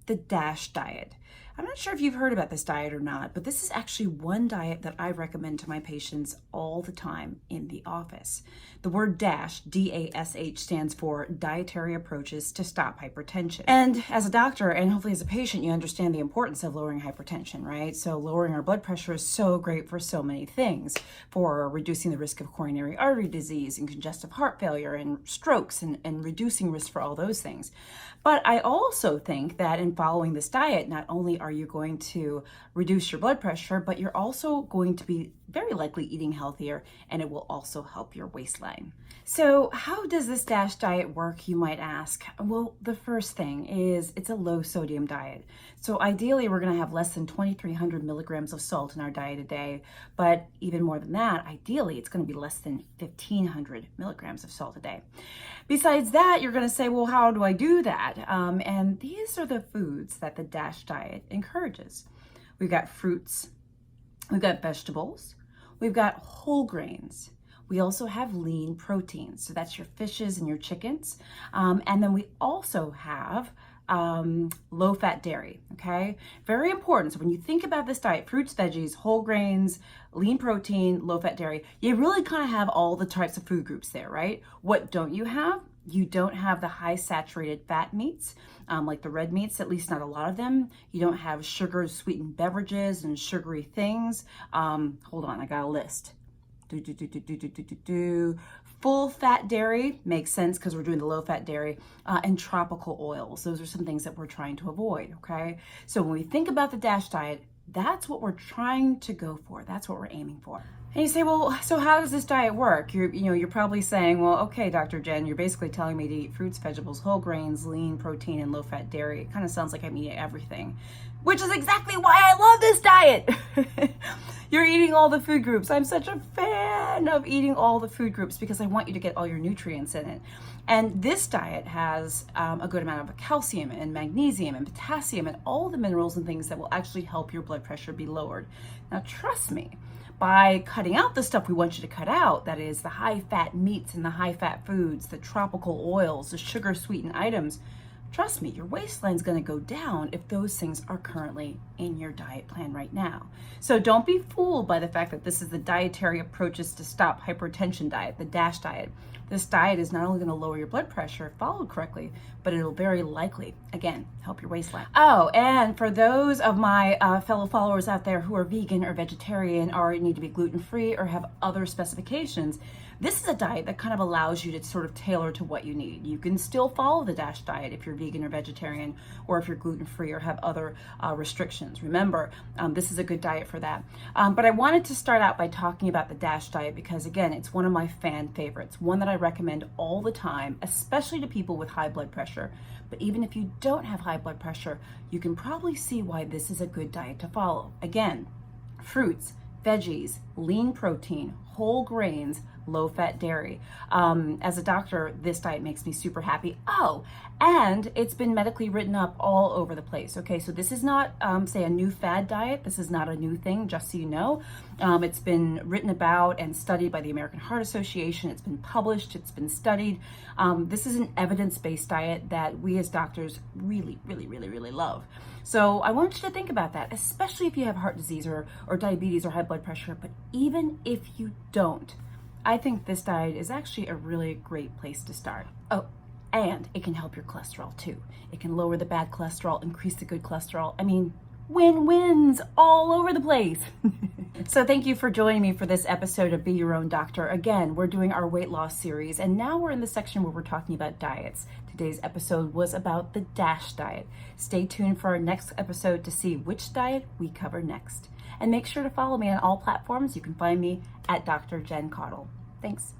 the DASH diet. I'm not sure if you've heard about this diet or not, but this is actually one diet that I recommend to my patients all the time in the office. The word DASH, D-A-S-H, stands for Dietary Approaches to Stop Hypertension. And as a doctor, and hopefully as a patient, you understand the importance of lowering hypertension, right? So lowering our blood pressure is so great for so many things, for reducing the risk of coronary artery disease and congestive heart failure and strokes and reducing risk for all those things. But I also think that in following this diet, not only are you going to reduce your blood pressure, but you're also going to be very likely eating healthier, and it will also help your waistline. So how does this DASH diet work, you might ask? Well, the first thing is it's a low sodium diet. So ideally, we're gonna have less than 2,300 milligrams of salt in our diet a day, but even more than that, ideally, it's gonna be less than 1,500 milligrams of salt a day. Besides that, you're gonna say, well, how do I do that? And these are the foods that the DASH diet encourages. We've got fruits, we've got vegetables, we've got whole grains. We also have lean proteins, so that's your fishes and your chickens. And then we also have low-fat dairy, okay? Very important. So when you think about this diet, fruits, veggies, whole grains, lean protein, low-fat dairy, you really kind of have all the types of food groups there, right? What don't you have? You don't have the high saturated fat meats, like the red meats, at least not a lot of them. You don't have sugar sweetened beverages and sugary things. Hold on, I got a list. Full fat dairy makes sense because we're doing the low fat dairy, and tropical oils. Those are some things that we're trying to avoid, okay? So when we think about the DASH diet, that's what we're trying to go for. That's what we're aiming for. And you say, well, so how does this diet work? You're probably saying, well, okay, Dr. Jen, you're basically telling me to eat fruits, vegetables, whole grains, lean protein, and low-fat dairy. It kind of sounds like I'm eating everything, which is exactly why I love this diet. You're eating all the food groups. I'm such a fan of eating all the food groups because I want you to get all your nutrients in it. And this diet has a good amount of calcium and magnesium and potassium and all the minerals and things that will actually help your blood pressure be lowered. Now, trust me, by cutting out the stuff we want you to cut out, that is the high-fat meats and the high-fat foods, the tropical oils, the sugar-sweetened items, trust me, your waistline's gonna go down if those things are currently in your diet plan right now. So don't be fooled by the fact that this is the Dietary Approaches to Stop Hypertension diet, the DASH diet. This diet is not only gonna lower your blood pressure if followed correctly, but it'll very likely, again, help your waistline. Oh, and for those of my fellow followers out there who are vegan or vegetarian or need to be gluten-free or have other specifications, this is a diet that kind of allows you to sort of tailor to what you need. You can still follow the DASH diet if you're vegan or vegetarian, or if you're gluten-free or have other restrictions. Remember, this is a good diet for that. But I wanted to start out by talking about the DASH diet because, again, it's one of my fan favorites, one that I recommend all the time, especially to people with high blood pressure. But even if you don't have high blood pressure, you can probably see why this is a good diet to follow. Again, fruits, veggies, lean protein, whole grains, low-fat dairy. As a doctor, this diet makes me super happy. Oh, and it's been medically written up all over the place. Okay, so this is not, say, a new fad diet. This is not a new thing, just so you know. It's been written about and studied by the American Heart Association. It's been published. It's been studied. This is an evidence-based diet that we as doctors really, really, really, really love. So I want you to think about that, especially if you have heart disease or diabetes or high blood pressure. But even if you don't, I think this diet is actually a really great place to start. Oh, and it can help your cholesterol too. It can lower the bad cholesterol, increase the good cholesterol. I mean, win-wins all over the place. So thank you for joining me for this episode of Be Your Own Doctor. Again, we're doing our weight loss series, and now we're in the section where we're talking about diets. Today's episode was about the DASH diet. Stay tuned for our next episode to see which diet we cover next. And make sure to follow me on all platforms. You can find me at Dr. Jen Caudle. Thanks.